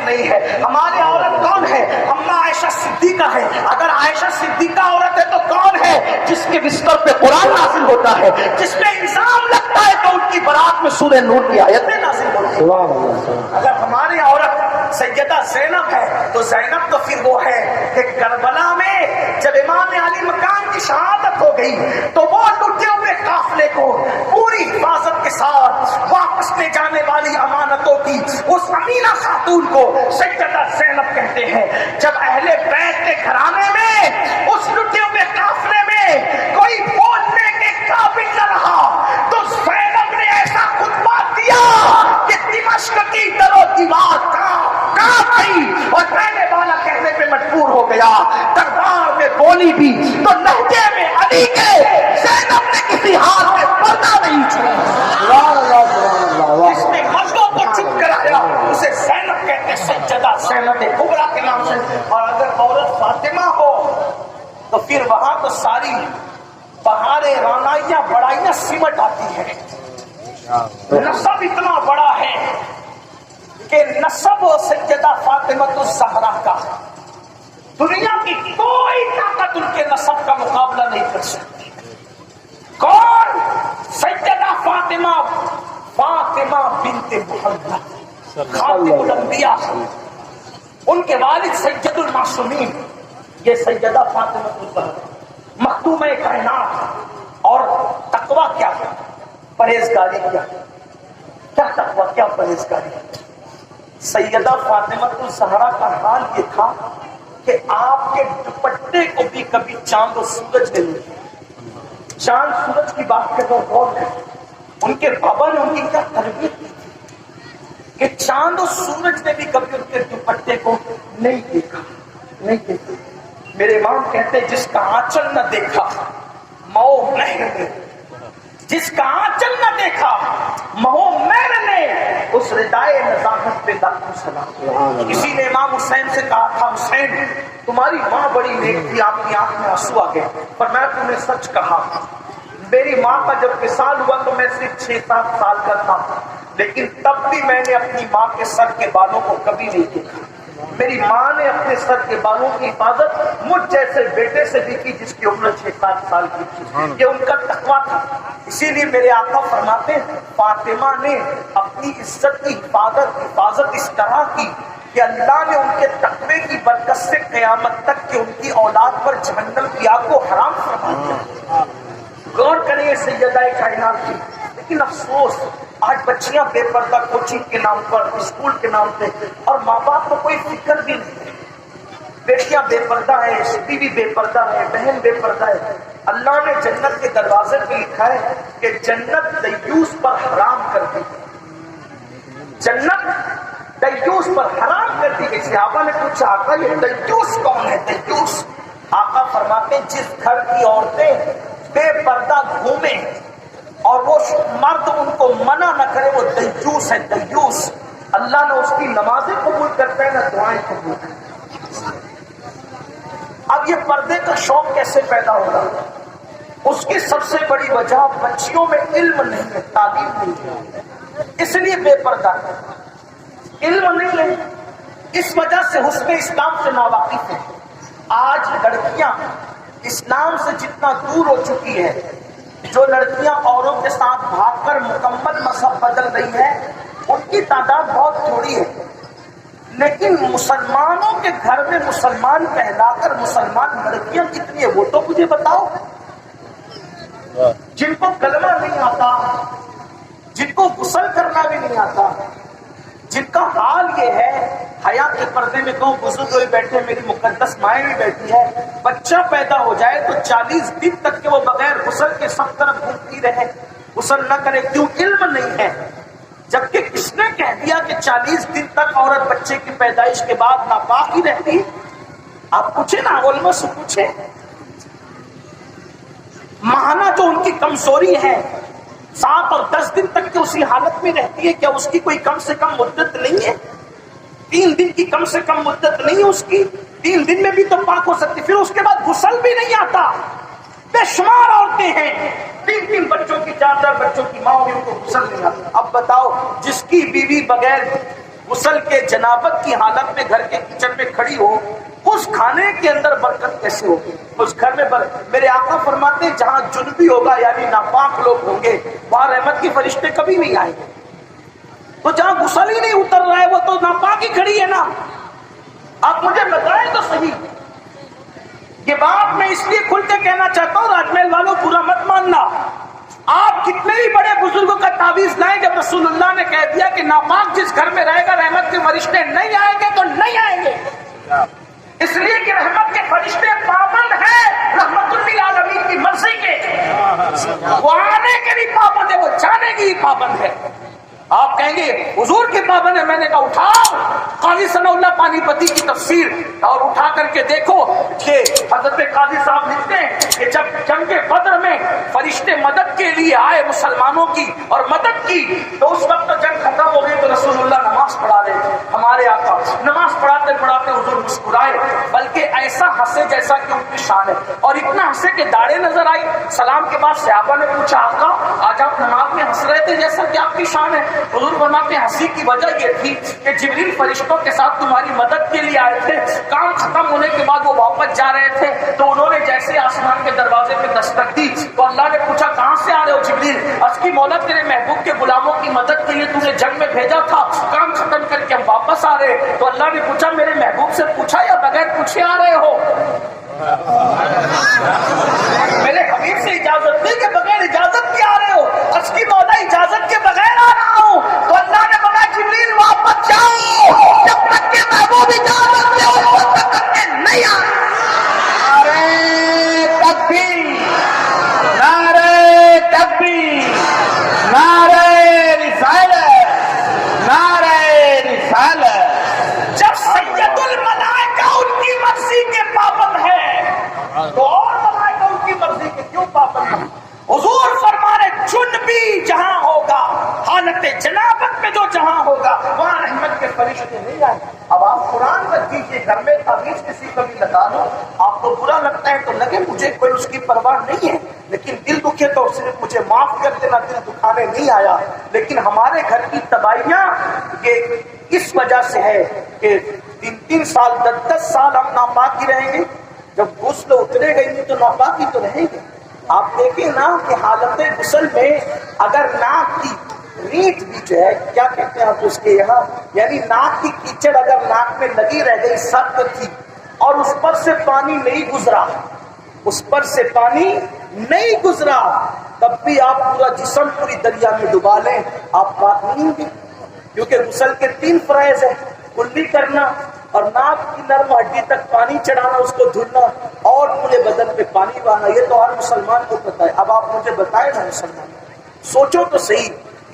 نہیں ہے. ہماری عورت کون ہے؟ اما عائشہ صدیقہ ہے. اگر عائشہ صدیقہ عورت ہے تو کون ہے؟ جس کے بستر پہ قرآن نازل ہوتا ہے, جس میں الزام لگتا ہے تو ان کی برات میں سورہ نور کی آیتیں نازل ہوتی ہیں. اگر ہماری عورت سیدہ زینب ہے تو زینب تو پھر وہ ہے کہ کربلا میں جب امام علی مقام کی شہادت ہو گئی تو وہ لٹے ہوئے قافلے کو پوری حفاظت کے ساتھ واپس لے جانے والی امانتوں کی اس امینہ خاتون کو سیدہ زینب کہتے ہیں. جب اہل بیت کے گھرانے میں اس لٹے ہوئے قافلے میں کوئی بولنے کے قابل نہ رہا تو زینب نے ایسا خطبہ دیا کہ دمشق کی در و دیوار کانپ گئی اور کہنے والا کہنے پہ مجبور ہو گیا. دربار میں بولی بھی تو لہجے میں علی کے زینب نے کسی حال میں پردہ نہیں چھوڑا. جس نے مردوں کو چپ کرایا اسے زینب کہتے, سیدہ زینب کبریٰ کے نام سے. اور اگر عورت فاطمہ ہو تو پھر وہاں تو ساری بہاریں رانائیاں بڑائیاں سمٹ آتی ہے. نسب اتنا بڑا ہے کہ نسب سیدہ فاطمہ الزہرا کا دنیا کی کوئی طاقت ان کے نسب کا مقابلہ نہیں کر سکتی. کون؟ سیدہ فاطمہ, فاطمہ بنت محمد خاتم الانبیاء. ان کے والد سید المعصومین یہ سیدہ فاطمہ الزہرا مخدومہ کائنات. اور تقوی کیا ہے؟ پرہیزگاری کیا تقوی کیا پرہیزگاری. سیدہ فاطمہ الزہرا کا حال یہ تھا کہ آپ کے دوپٹے کو بھی کبھی چاند و سورج نے لیا. چاند سورج کی بات کے تو غور ہے, ان کے بابا نے ان کی کیا تربیت کی تھی کہ چاند و سورج نے بھی کبھی ان کے دوپٹے کو نہیں دیکھا. میرے امام کہتے جس کا آنچل نہ دیکھا مئو مہر نے, جس کا آنچل نہ دیکھا مہو مہر نے اس ردائے نزاکت پہ لاکھوں سلام. کسی نے امام حسین سے کہا تھا, حسین تمہاری ماں بڑی نیک تھی, آپ کی آنکھ میں آنسو آ گئے, پر میں تمہیں سچ کہا میری ماں کا جب وصال ہوا تو میں صرف 6-7 سال کا تھا, لیکن تب بھی میں نے اپنی ماں کے سر کے بالوں کو کبھی نہیں دیکھا. میری ماں نے اپنے سر کے بالوں کی حفاظت مجھ جیسے بیٹے سے بھی کی جس کی عمر 6-7 سال کی تھی. یہ ان کا تقویٰ تھا. اسی لیے میرے آقا فرماتے ہیں فاطمہ نے اپنی عزت کی حفاظت اس طرح کی کہ اللہ نے ان کے تقوی کی برکت سے قیامت تک کہ ان کی اولاد پر جہنم کی آگ کو حرام فرما دیا. غور کریں سیدہ کائنات کی. لیکن افسوس آج بچیاں بے پردہ کوچنگ کے نام پر, اسکول کے نام پہ, اور ماں باپ کو کوئی فکر بھی نہیں ہے. بیٹیاں بے پردہ ہے, بیوی بے پردہ ہے, بہن بے پردہ ہے. اللہ نے جنت کے دروازے پہ لکھا ہے کہ جنت دیوس پر حرام کر دی. جنت دیوس پر حرام کر دی گئی. صحابہ نے پوچھا آقا یہ دیوس کون ہے؟ دیوس آقا فرماتے ہیں جس گھر کی عورتیں بے پردہ گھومیں اور وہ مرد ان کو منع نہ کرے وہ دیوس ہے. دیوس اللہ نے اس کی نمازیں قبول کرتا ہے نہ دعائیں قبول کرتا ہے. اب یہ پردے کا شوق کیسے پیدا ہوگا؟ اس کی سب سے بڑی وجہ بچیوں میں علم نہیں ہے, تعلیم نہیں ہے, اس لیے بے پردہ ہے. علم نہیں ہے, اس وجہ سے حسن اسلام سے ناواقف ہے. آج لڑکیاں اسلام سے جتنا دور ہو چکی ہے, جو لڑکیاں اوروں کے ساتھ بھاگ کر مکمل مذہب بدل رہی ہیں ان کی تعداد بہت تھوڑی ہے. لیکن مسلمانوں کے گھر میں مسلمان کہلا کر مسلمان لڑکیاں کتنی ہیں وہ تو مجھے بتاؤ. جن کو کلمہ نہیں آتا, جن کو غسل کرنا بھی نہیں آتا, جن کا حال یہ ہے حیا کے پردے میں کہوں بزرگ ہوئے بیٹھے, میری مقدس مائیں بھی بیٹھی ہے, بچہ پیدا ہو جائے تو 40 دن تک کہ وہ بغیر غسل کے سب طرف گھومتی رہے, غسل نہ کرے. کیوں؟ علم نہیں ہے. جبکہ کس نے کہہ دیا کہ 40 دن تک عورت بچے کی پیدائش کے بعد ناپاک ہی رہتی؟ آپ پوچھیں نا, علماء سے پوچھیں. ماہانہ جو ان کی کمزوری ہے 7 اور 10 دن تک کہ اسی حالت میں رہتی ہے, کیا اس کی کوئی کم سے کم مدت نہیں ہے؟ 3 دن کی کم سے کم مدت نہیں ہے اس کی؟ 3 دن میں بھی تو پاک ہو سکتی. پھر اس کے بعد غسل بھی نہیں آتا. بے شمار عورتیں ہیں 3 بچوں کی, 4 بچوں کی ماں بھی ان کو غسل نہیں آتا. اب بتاؤ جس کی بیوی بغیر غسل کے جنابت کی حالت میں گھر کے کچن میں کھڑی ہو، اس کھانے کے اندر برکت کیسے ہوگی؟ اس گھر میں میرے آقا فرماتے ہیں جہاں جنبی ہوگا یعنی ناپاک لوگ ہوں گے وہاں رحمت کے فرشتے کبھی نہیں آئیں گے۔ تو جہاں غسل ہی نہیں اتر رہا ہے وہ تو ناپاک ہی کھڑی ہے نا۔ آپ مجھے بتائیں تو صحیح، یہ بات میں اس لیے کھل کے کہنا چاہتا ہوں، راج محل والوں برا مت ماننا، آپ کتنے ہی بڑے بزرگوں کا تعویذ لائیں، جب رسول اللہ نے کہہ دیا کہ ناپاک جس گھر میں رہے گا رحمت کے فرشتے نہیں آئیں گے تو نہیں آئیں گے، اس لیے کہ رحمت کے فرشتے پابند ہیں رحمت للعالمین کی مرضی کے، وہ آنے کے بھی پابند ہے، وہ جانے کی بھی پابند ہے۔ آپ کہیں گے حضور کے پابند ہے، میں نے کہا اٹھاؤ قاضی ثناء اللہ پانی پتی کی تفسیر اور اٹھا کر کے دیکھو کہ حضرت قاضی صاحب لکھتے ہیں کہ جب جنگ بدر میں فرشتے مدد کے لیے آئے مسلمانوں کی اور مدد کی تو اس وقت جنگ ختم ہو گئی تو رسول اللہ نماز پڑھا رہے تھے، ہمارے آقا نماز پڑھاتے پڑھاتے حضور مسکرائے، بلکہ ایسا ہنسے جیسا کہ ان کی شان ہے، اور اتنا ہنسے کہ داڑھی نظر آئی۔ سلام کے بعد صحابہ نے پوچھا آقا آج آپ نماز میں ہنس رہے تھے جیسا کہ آپ کی شان ہے؟ حضور فرماتے ہیں ہنسی کی وجہ یہ تھی کہ جبریل فرشتوں کے ساتھ تمہاری مدد کے لیے آئے تھے، کام ختم ہونے کے بعد وہ واپس جا رہے تھے تو انہوں نے جیسے آسمان کے دروازے پہ دستک دی تو اللہ نے پوچھا کہاں سے آ رہے ہو جبریل؟ اس کی مولت تیرے محبوب کے غلاموں کی مدد کے لیے تم نے جنگ میں بھیجا تھا، کام ختم کر کے ہم واپس آ رہے، تو اللہ نے پوچھا میرے محبوب سے پوچھا یا بغیر پوچھے آ رہے ہو؟ میرے حبیب سے اجازت دی کہ بغیر اجازت کے آ رہے ہو؟ اس کی مولا اجازت کے بغیر آ رہا ہوں، تو اللہ نے بولا جبریل واپس جاؤ، جب تک کہ محبوب اجازت دے اس وقت تک کہ نہیں آ نعرے تکبیر، نعرے رسالت، نعرے رسالت۔ جب سید الملائکہ ان کی مرضی کے پابند ہے تو اور ملائکہ ان کی مرضی کے کیوں پابند ہیں؟ حضور فرمانے جنبی جہاں ہوگا، حالت جنابت میں جو جہاں ہوگا وہاں رحمت کے فرشتے نہیں آئیں۔ اب آپ قرآن رکھ دیجیے، گھر میں تعویذ کسی کو بھی لگا دو، آپ کو برا لگتا ہے تو لگے، مجھے کوئی اس کی پرواہ نہیں ہے، لیکن دل دکھے تو صرف مجھے معاف کر دینا، دل دکھانے نہیں آیا۔ لیکن ہمارے گھر کی تباہیاں یہ اس وجہ سے ہے کہ 3 سال 10 سال ہم ناپاک ہی رہیں گے، جب غسل اترے گئی نہیں تو ناپاک ہی تو رہیں گے۔ آپ دیکھیں نا کہ حالت غسل میں اگر ناک کی ریٹ بھی جو ہے کیا کہتے ہیں آپ اس کے یہاں، یعنی ناک کی کیچڑ اگر ناک میں لگی رہ گئی سخت تھی اور اس پر سے پانی نہیں گزرا، اس پر سے پانی نہیں گزرا، تب بھی آپ پورا جسم پوری دریا میں ڈبا لیں آپ پاک نہیں ہوں گے، کیونکہ غسل کے 3 فرائض ہیں، کلی کرنا اور ناک کی نرم ہڈی تک پانی چڑھانا، اس کو دھلنا اور پورے بدن پہ پانی بہانا، یہ تو ہر مسلمان کو پتا ہے۔ اب آپ مجھے بتائیں نا مسلمان، سوچو تو صحیح،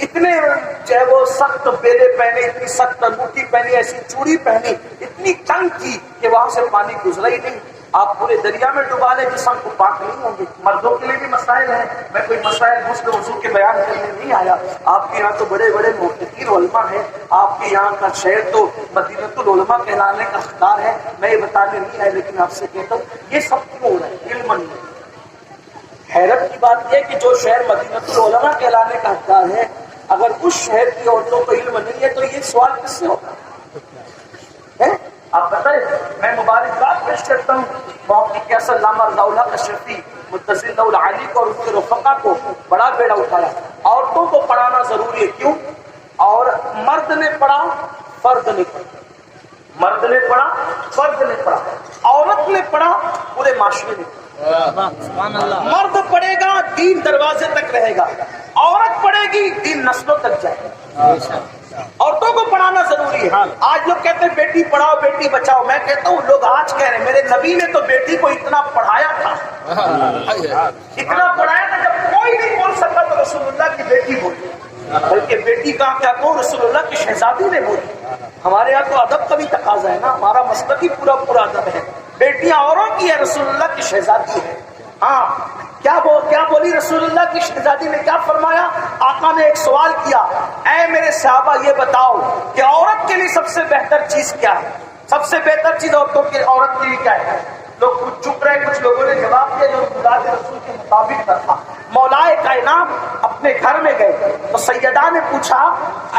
اتنے چاہے وہ سخت بیلے پہنے، اتنی سخت انگوٹھی پہنی، ایسی چوڑی پہنی، اتنی تنگ تھی کہ وہاں سے پانی گزرا ہی نہیں، آپ پورے دریا میں ڈبا لیں جسم کو پاک نہیں ہوں گے۔ مردوں کے لیے بھی مسائل ہیں، میں کوئی مسائل غسل وضو کے بیان کرنے نہیں آیا، آپ کے یہاں تو بڑے بڑے محققین علماء ہیں، آپ کے یہاں کا شہر تو مدینۃ العلماء کہلانے کا حقدار ہے، میں یہ بتانے نہیں آیا، لیکن آپ سے کہتا ہوں یہ سب کیوں ہو رہا ہے؟ علم نہیں۔ حیرت کی بات یہ کہ جو شہر مدینۃ العلماء کہلانے کا حقدار ہے، اگر اس شہر کی عورتوں کو علم نہیں ہے تو یہ سوال کس سے ہوگا؟ آپ بتائیں، میں مبارکباد پیش کرتا ہوں موقع کے اصل علامہ رضا اللہ کشفی متصل العالی کو اور اس کے رفقا کو، بڑا بیڑا اٹھایا۔ عورتوں کو پڑھانا ضروری ہے، کیوں؟ اور مرد نے پڑھا فرد نے پڑھا، مرد نے پڑھا فرد نے پڑھا، عورت نے پڑھا پورے معاشرے نے پڑھا۔ مرد پڑھے گا دین دروازے تک رہے گا، عورت پڑھے گی دین نسلوں تک جائے گا۔ عورتوں کو پڑھانا ضروری ہے۔ آج لوگ کہتے ہیں بیٹی پڑھاؤ بیٹی بچاؤ، میں کہتا ہوں لوگ آج کہہ رہے ہیں میرے نبی نے تو بیٹی کو اتنا پڑھایا تھا، اتنا پڑھایا تھا جب کوئی نہیں بول سکتا تو رسول اللہ کی بیٹی بولی، بلکہ بیٹی کا کیا کہوں، رسول اللہ کی شہزادی نے بولی۔ ہمارے یہاں تو ادب کا بھی تقاضا ہے نا، ہمارا مسلک ہی پورا پورا ادب ہے، بیٹیاں اوروں کی ہے، رسول اللہ کی شہزادی ہے۔ ہاں کیا بولی رسول اللہ کی شہزادی نے، کیا فرمایا؟ آقا نے ایک سوال کیا، اے میرے صحابہ یہ بتاؤ کہ عورت کے لیے سب سے بہتر چیز کیا ہے؟ سب سے بہتر چیز عورت کے لیے کیا ہے؟ لوگ کچھ چپ رہے، کچھ لوگوں نے جواب دیا جو مراد رسول کے مطابق نہ تھا۔ مولائے کائنات اپنے گھر میں گئے تو سیدہ نے پوچھا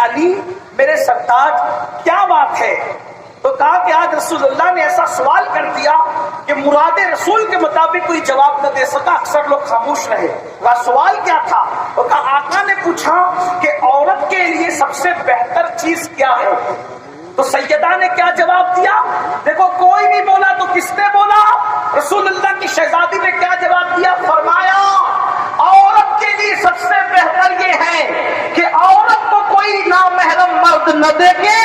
علی میرے سرتاج کیا بات ہے؟ تو کہا کہ آج رسول اللہ نے ایسا سوال کر دیا کہ مراد رسول کے مطابق کوئی جواب نہ دے سکا، اکثر لوگ خاموش رہے۔ وہ سوال کیا تھا؟ تو کہا آقا نے پوچھا کہ عورت کے لیے سب سے بہتر چیز کیا ہے؟ تو سیدہ نے کیا جواب دیا؟ دیکھو کوئی نہیں بولا تو کس نے بولا؟ رسول اللہ کی شہزادی نے کیا جواب دیا؟ فرمایا عورت کے لیے سب سے بہتر یہ ہے کہ عورت کو کوئی نامحرم مرد نہ دیکھے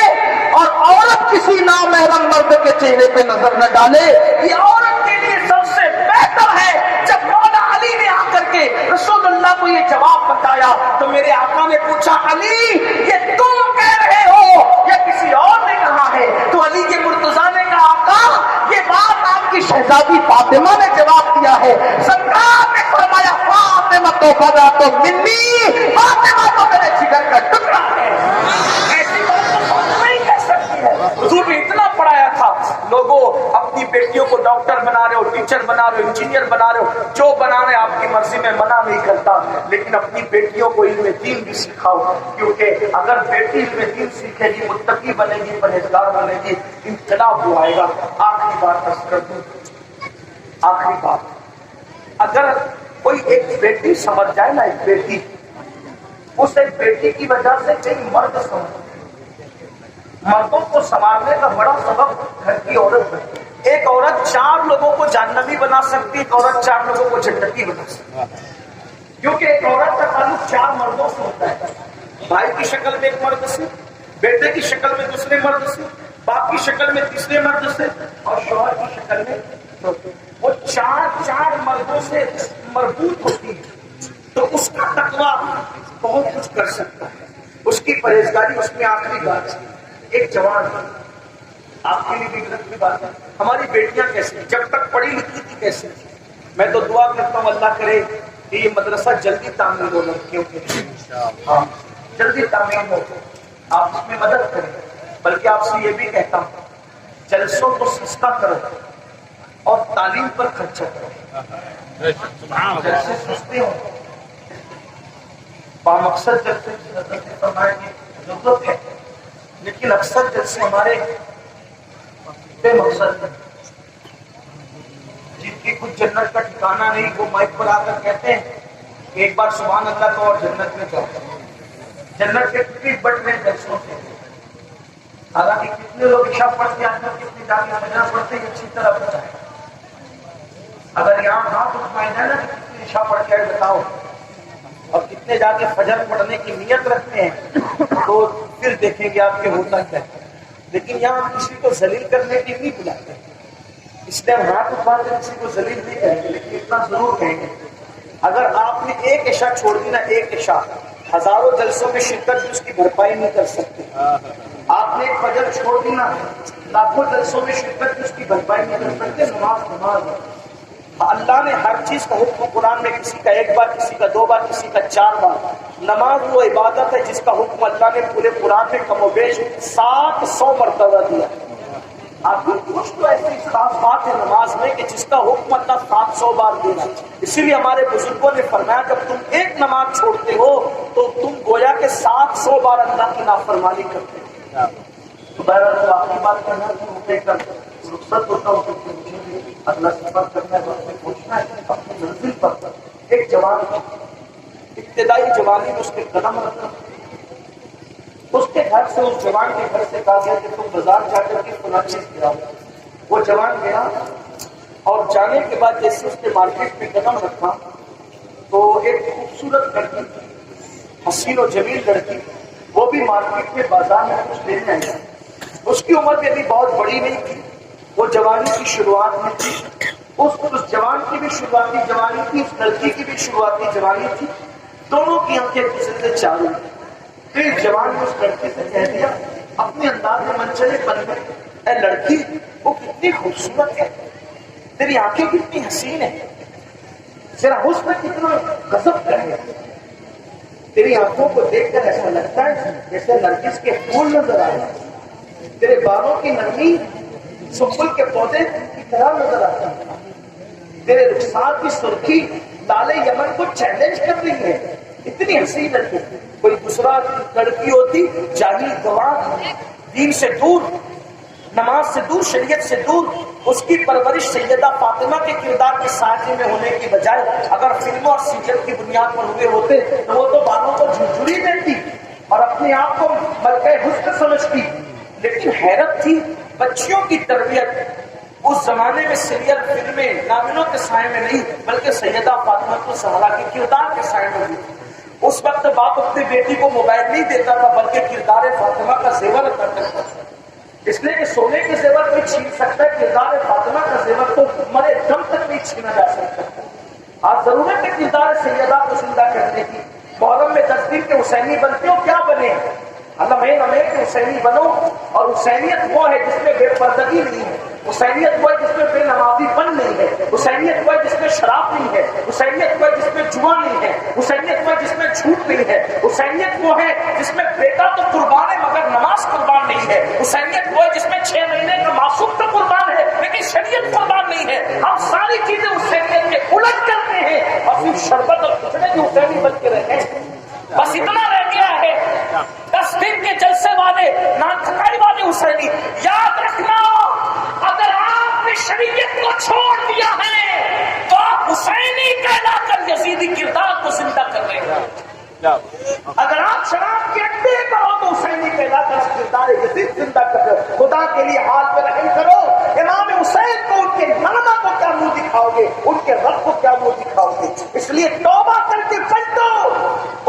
اور عورت کسی نامحرم مرد کے چہرے پہ نظر نہ ڈالے۔ یہ عورت کے لیے سب سے بہتر ہے۔ جب مولا علی نے آ کر کے رسول اللہ کو یہ جواب بتایا تو میرے آقا نے پوچھا علی یہ تم کہہ رہے ہو یا کسی اور نے کہا ہے؟ تو علی کے مرتضیٰ نے کہا آقا یہ بات آپ کی شہزادی فاطمہ نے جواب دیا ہے۔ سرکار نے فرمایا فاطمہ تو بنا تو منی، فاطمہ تو میرے جگر کا ٹکڑا ہے۔ ایسی بات تو فاطمہ ہی کہہ سکتی ہے۔ حضور نے اتنا پڑھایا تھا، لوگوں اپنی بیٹیوں کو ڈاکٹر بنا رہے ہو، ٹیچر بنا رہے ہو، انجینئر بنا رہے ہو، جو بنا رہے آپ کی مرضی میں منع نہیں کرتا، لیکن اپنی بیٹیوں کو علم دین بھی سکھاؤ، کیونکہ اگر بیٹی علم دین سیکھے گی، متقی بنے گی، پرہیزگار بنے گی، انقلاب ہو آئے گا۔ آخری بات عرض کر دوں، آخری بات، اگر کوئی ایک بیٹی سمجھ جائے نا، ایک بیٹی، اس ایک بیٹی کی وجہ سے کئی مرد سمجھ، مردوں کو سنبھالنے کا بڑا سبب گھر کی عورت ہے۔ ایک عورت 4 لوگوں کو جہنمی بنا سکتی ہے، ایک عورت 4 لوگوں کو جنتی بنا سکتی ہے، کیونکہ ایک عورت کا تعلق 4 مردوں سے ہوتا ہے، بھائی کی شکل میں ایک مرد سے، بیٹے کی شکل میں دوسرے مرد سے، باپ کی شکل میں تیسرے مرد سے، اور شوہر کی شکل میں چوتھے۔ وہ 4 مردوں سے مربوط ہوتی ہے، تو اس کا تقویٰ بہت کچھ کر سکتا ہے، اس کی پرہیزگاری۔ اس میں آخری بات، ایک جوان آپ کے لیے بھی غلط کی بات ہے، ہماری بیٹیاں کیسے جب تک پڑھی لکھی تھی کیسے؟ میں تو دعا کرتا ہوں اللہ کرے کہ یہ مدرسہ جلدی تعمیر ہو، لڑکیوں کے ہاں جلدی تعمیر ہو، آپ اس میں مدد کریں۔ بلکہ آپ سے یہ بھی کہتا ہوں جلسوں کو سستا کرو اور تعلیم پر خرچہ کرو۔ جلسے سستے ہوں، بامقصد جلسے کی حضرت فرمائے کی ضرورت ہے، لیکن اکثر جلسے ہمارے بے مقصد ہیں، جن کی کچھ جنت کا ٹھکانہ نہیں، وہ مائک پر آ کر کہتے ہیں کہ ایک بار سبحان اللہ کو اور جنت میں جاؤ۔ جنت کے کتنی بڑھنے جلسوں سے، حالانکہ کتنے لوگ عشاء پڑھتے ہیں، کتنے جا کے فجر پڑھتے ہیں، اچھی طرح بتائیں۔ اگر یہاں ہاتھ اٹھائے جائے نا کہ کتنے عشاء پڑھ کے بتاؤ، اور کتنے جا کے فجر پڑھنے کی نیت رکھتے ہیں، تو پھر دیکھیں گے آپ کے ہوتا کیا ہے۔ لیکن یہاں ہم کسی کو ذلیل کرنے کے نہیں بلاتے، اس لیے ہم ہاتھ اٹھا کر کسی کو ذلیل نہیں کریں گے، لیکن اتنا ضرور کہیں گے اگر آپ نے ایک عشاء چھوڑ دی نا، ایک عشاء، ہزاروں جلسوں میں شرکت بھی اس کی بھرپائی نہیں کر سکتے۔ آپ نے ایک فجر چھوڑ دی نا، لاکھوں جلسوں میں شرکت بھی اس کی بھرپائی نہیں کر سکتے۔ نماز اللہ نے ہر چیز کا حکم قرآن میں کسی کا 1 بار، کسی کا 2 بار، کسی کا 4 بار۔ نماز وہ عبادت ہے جس کا حکم اللہ نے پورے قرآن میں کم و بیش 700 مرتبہ دیا۔ آپ کو کچھ تو ایسی خاص بات ہے نماز میں کہ جس کا حکم اللہ 700 بار دینا۔ اسی لیے ہمارے بزرگوں نے فرمایا جب تم ایک نماز چھوڑتے ہو تو تم گویا کہ 700 بار اللہ کی نافرمانی کرتے ہو۔ تو بہرحال آخری بات کرنا ہے کہ رخصت ہوتا ہوں کہ مجھے بھی اللہ سے بات کرنا ہے، وقت میں پوچھنا ہے اپنی منزل پر۔ ایک جوان ابتدائی جوانی میں اس کے قدم رکھا، اس کے گھر سے، اس جوان کے گھر سے کہا گیا کہ تم بازار جا کر کے فلاں چیز لاؤ۔ وہ جوان گیا اور جانے کے بعد جیسے اس نے مارکیٹ میں قدم رکھا تو ایک خوبصورت لڑکی، حسین و جمیل لڑکی، وہ بھی مارکیٹ میں بازار میں کچھ لینے آئی۔ اس کی عمر بھی ابھی بہت بڑی نہیں تھی، وہ جوانی کی شروعات میں تھی، اس جوان کی بھی شروعاتی جوانی تھی، اس لڑکی کی بھی شروعاتی جوانی تھی، دونوں کی آنکھیں گزرتے چالو۔ پھر جوان نے اس لڑکی سے کہہ دیا اپنے انداز میں منچلے پن میں، اے لڑکی وہ کتنی خوبصورت ہے، تیری آنکھیں کتنی حسین ہیں، ذرا حسن کتنا غضب کا ہے، تیری آنکھوں کو دیکھ کر ایسا لگتا ہے جیسے نرگس کے پھول نظر آئے، تیرے بالوں کی نرمی سنبل کے پودے کی طرح نظر آتا ہے. تیرے رخسار کی سرخی لالے یمن کو چیلنج کر رہی ہے. اتنی حسین ہے. کوئی دوسرا لڑکی ہوتی جاہل گواہ، دین سے دور، نماز سے دور، شریعت سے دور، اس کی پرورش سیدہ فاطمہ کے کردار کے ساتھ میں ہونے کی بجائے اگر فلموں اور سیریل کی بنیاد پر ہوئے ہوتے تو وہ تو بالوں کو جھرجھری دیتی اور اپنے آپ کو ملکہ حسن سمجھتی. لیکن حیرت تھی بچیوں کی تربیت اس زمانے میں سیریل فلمیں ناولوں کے سائے میں نہیں بلکہ سیدہ فاطمہ الزہرا کے کردار کے سائے میں ہوئی. اس وقت باپ اپنی بیٹی کو موبائل نہیں دیتا تھا بلکہ کردار فاطمہ کا زیور عطا کرتا تھا. اس لیے کہ سونے کے زیور کوئی چھین سکتا ہے، کردار فاطمہ کا زیور تو مرے دم تک نہیں چھینا جا سکتا. آج ضرورت ہے کردار سیدہ کو زندہ کرنے کی. محرم میں 10 دن کے حسینی بنتے ہو، کیا بنے؟ اللہ کے حسینی بنو. اور حسینیت وہ ہے جس میں بے پردگی نہیں ہے، حسینیت وہ ہے جس میں بے نمازی پن نہیں ہے، حسینیت وہ ہے جس میں شراب نہیں ہے، حسینیت وہ ہے جس میں جوا نہیں ہے، حسینیت وہ ہے جس میں جھوٹ نہیں ہے، حسینیت وہ ہے جس میں بیٹا تو قربان ہے مگر نماز قربان نہیں ہے، حسینیت وہ ہے جس میں 6 مہینے کا معصوم تو قربان ہے لیکن شریعت قربان نہیں ہے. ہم ساری چیزیں حسینیت کے الٹ کرتے ہیں اور صرف شربت اور کچھ کے حسینی بن کے رہے ہیں. بس اتنا رہ گیا ہے. 10 دن کے جلسے والے نہ تھکائی والے حسینی. یاد رکھنا اگر آپ نے شریعت کو چھوڑ دیا ہے تو آپ حسینی کہلا کر یزیدی کردار کو زندہ کر رہے ہیں. اگر آپ شراب کے اڈے پر ہو تو حسینی کہلا کر کردار یزید زندہ کر رہے ہو. خدا کے لیے حال پہ رحم کرو. امام حسین کو ان کے نانا کو کیا منہ دکھاؤ گے، ان کے رب کو کیا منہ دکھاؤ گے؟ اس لیے توبہ کر کے پلٹو.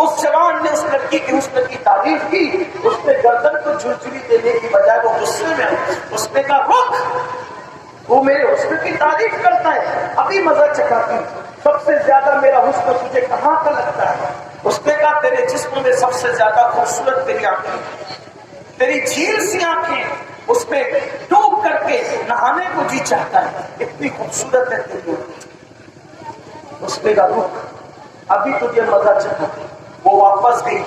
اس جوان نے اس لڑکی کی حسن کی تعریف کی، اس نے گردن کو جھرجھری دینے کی بجائے وہ غصے میں اس نے کہا رک، وہ میرے حسن کی تعریف کرتا ہے، ابھی مزہ چکھاتی. سب سے زیادہ میرا حسن تجھے کہاں کا لگتا ہے؟ اس نے کہا تیرے جسم میں سب سے زیادہ خوبصورت تیری آنکھیں، تیری جھیل سی آنکھیں، اس میں ڈوب کر کے نہانے کو جی چاہتا ہے، اتنی خوبصورت ہے تیری. اس نے کہا رک، ابھی تجھے مزہ چکھاتی. وہ واپس گئی.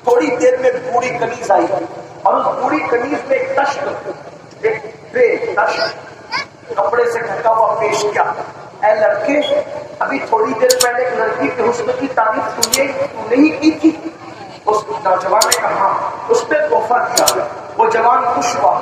تھوڑی دیر میں بوڑھی کنیز آئی اور اس بوڑھی کنیز میں ایک تشت، ایک ٹرے تشت کپڑے سے ڈھکا ہوا پیش کیا. اے لڑکے، ابھی تھوڑی دیر پہلے ایک لڑکی کے حسن کی تعریف تو نہیں کی تھی. اس نوجوان نے کہا اس نے تحفہ دیا. وہ جوان خوش ہوا.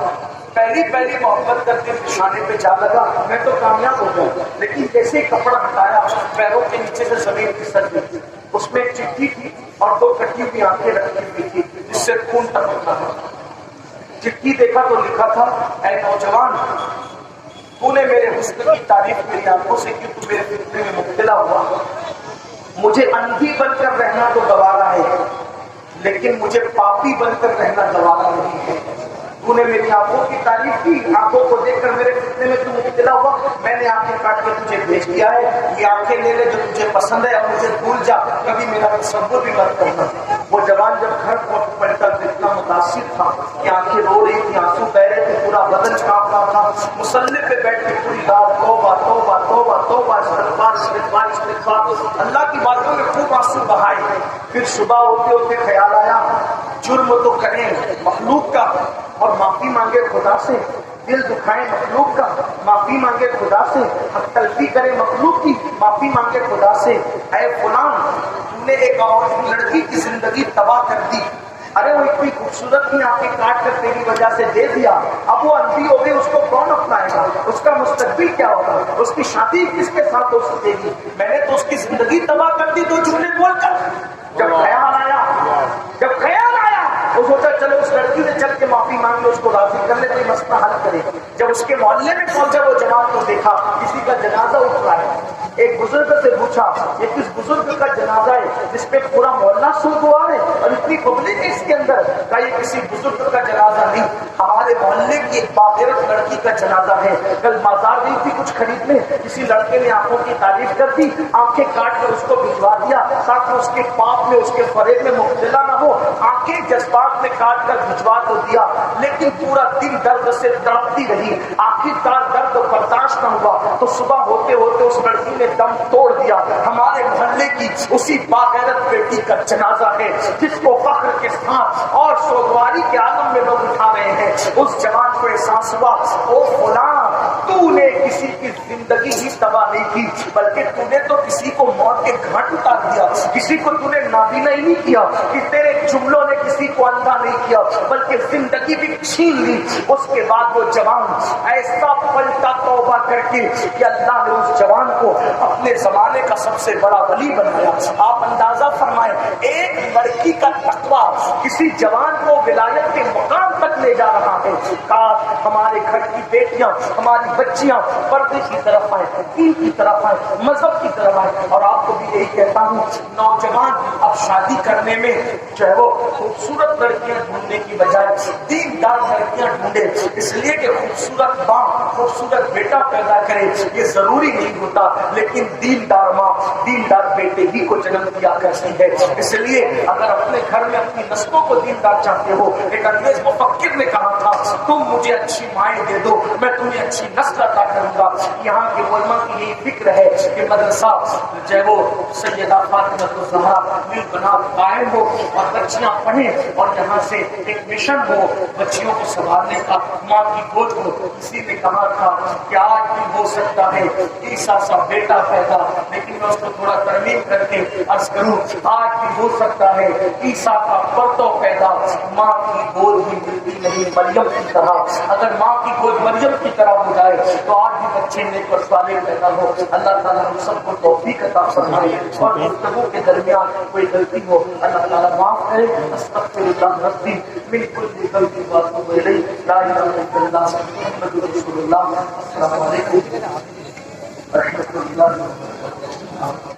پہلی محبت کرتے نشانے پہ جا لگا میں تو کامیاب ہو گیا. لیکن جیسے ہی کپڑا ہٹایا پیروں کے نیچے سے زمین پھسل گئی. اس میں ایک چٹھی تھی اور 2 کٹی ہوئی آنکھیں رکھی ہوئی تھی جس سے خون ٹپکتا تھا. چٹھی دیکھا تو لکھا تھا اے نوجوان، تو نے میرے حسن کی تعریف میری آنکھوں سے کی، تو میرے فتنے میں مبتلا ہوا. مجھے اندھی بن کر رہنا تو گوارا ہے لیکن مجھے پاپی بن کر رہنا گوارا نہیں ہے. تو نے میری آنکھوں کی تعریف کی، آنکھوں کو دیکھ کر میرے فتنے میں تو مبتلا ہوا. میں نے آنکھیں کاٹ کے تجھے بھیج دیا ہے، یہ آنکھیں لے لے جو تجھے پسند ہے اور مجھے بھول جا، کبھی میرا تصور بھی مت کرنا. وہ جوان جب گھر پلٹا تو اتنا متاثر تھا کہ آنکھیں رو رہی تھی، آنسو بہ رہے تھے، پورا بدن کانپ رہا تھا. مصلی پہ بیٹھ کے پوری رات توبہ توبہ توبہ توبہ استغفار استغفار استغفار اللہ کی باتوں میں خوب آنسو بہائے. پھر صبح ہوتے ہوتے خیال آیا جرم تو کریں مخلوق کا اور معافی مانگے خدا سے، دل دکھائے مخلوق کا معافی مانگے خدا سے، حق تلفی کرے مخلوق کی معافی مانگے خدا سے. اے فلان، تم نے ایک اور لڑکی کی زندگی تباہ کر دی. ارے وہ اتنی خوبصورت تھی، آنکھیں کاٹ کر تیری وجہ سے دے دیا، اب وہ اندھی ہو گئی، اس کو کون اپنائے گا؟ اس کا مستقبل کیا ہوگا؟ اس کی شادی کس کے ساتھ ہو سکے گی؟ میں نے تو اس کی زندگی تباہ کر دی 2 جملے بول کر. جب خیال آیا وہ سوچا چلو اس لڑکی سے چل کے معافی مانگ لو، اس کو راضی کر لے، کوئی مسئلہ حل کرے. جب اس کے محلے میں پہنچا وہ جوان کو دیکھا کسی کا جنازہ اٹھ رہا ہے. ایک بزرگ سے پوچھا یہ کس بزرگ کا جنازہ ہے جس پہ پورا محلہ سوگوار ہے اور اتنی پبلک ہے اس کے اندر؟ کہا یہ کسی بزرگ کا جنازہ نہیں، ہمارے محلے کی ایک باغیرت لڑکی کا جنازہ ہے. کل بازار گئی تھی کچھ خریدنے، کسی لڑکے نے آنکھوں کی تعریف کر دی، آنکھیں کاٹ کر اس کو بھجوا دیا تاکہ اس کے پاپ میں اس کے فریب میں مبتلا نہ ہو. آنکھیں جذبات میں کاٹ کر بھجوا تو دیا لیکن پورا دن درد سے تڑپتی رہی. آخرکار درد برداشت نہ ہوا تو صبح ہوتے ہوتے اس لڑکی نے دم توڑ دیا. ہمارے محلے کی اسی باغیرت بیٹی کا جنازہ ہے جس کو فخر کے ساتھ اور سوگواری کے عالم میں لوگ اٹھا رہے ہیں. اس جوان کو احساس ہوا او فلاں، کسی کی زندگی ہی تباہ نہیں کی، بلکہ تو نے تو کسی کو موت کے گھاٹ اتار دیا، کسی کو تو نے نابینا ہی نہیں کیا، کہ تیرے جملوں نے کسی کو اندھا نہیں کیا بلکہ زندگی بھی چھین لی۔ اس کے بعد وہ جوان ایسا پلٹا توبہ کر کے کہ اللہ نے اس جوان کو اپنے زمانے کا سب سے بڑا ولی بنایا۔ آپ اندازہ فرمائیں ایک لڑکی کا تقویٰ کسی جوان کو ولایت کے مقام تک لے جا رہا ہے۔ کاش ہمارے گھر کی بیٹیاں، ہماری بچیاں پردے کی طرف آئیں، دین کی طرف آئیں، مذہب کی طرف آئیں۔ اور آپ کو بھی یہی کہتا ہوں، نوجوان اب شادی کرنے میں جو ہے وہ خوبصورت لڑکیاں ڈھونڈنے کی بجائے دیندار لڑکیاں ڈھونڈے، اس لیے کہ خوبصورت ماں خوبصورت بیٹا پیدا کرے یہ ضروری نہیں ہوتا، لیکن دیندار ماں دیندار بیٹے ہی کو جنم دیا کرتی ہے۔ اس لیے اگر اپنے گھر میں اپنی نسلوں کو دیندار چاہتے ہو، ایک انگریز مفکر نے کہا تھا تم مجھے اچھی مائیں دے دو میں تمہیں اچھی نسل عطا کروں گا۔ یہاں کے علماء کی یہی فکر ہے کہ مدرسہ جو ہے وہ سیدہ فاطمہ الزہرا بالبنات قائم ہو اور بچیاں پڑھیں، اور یہاں سے ایک مشن ہو بچیوں کو سنبھالنے کا، ماں کی گود کو۔ کسی نے کہا تھا کہ آج بھی ہو سکتا ہے عیسیٰ سا بیٹا پیدا، لیکن میں اس کو تھوڑا ترمیم کر کے عرض کروں، آج بھی ہو سکتا ہے عیسیٰ کا پرتو پیدا، ماں کی گود بھی ملتی نہیں مریم کی طرح۔ اگر ماں کی گود مریم کی طرح ہو جائے تو آج بھی بچے نیک اور صالح پیدا ہو۔ اللہ تعالیٰ ہم سب کو توفیق عطا فرمائے، اور گفتگو کے درمیان کوئی غلطی ہو اللہ تعالیٰ معاف کرے۔ استغفر اللہ ربی من کل ذنب واتوب الیہ، لا الہ الا اللہ محمد رسول اللہ۔ السلام علیکم ورحمۃ اللہ۔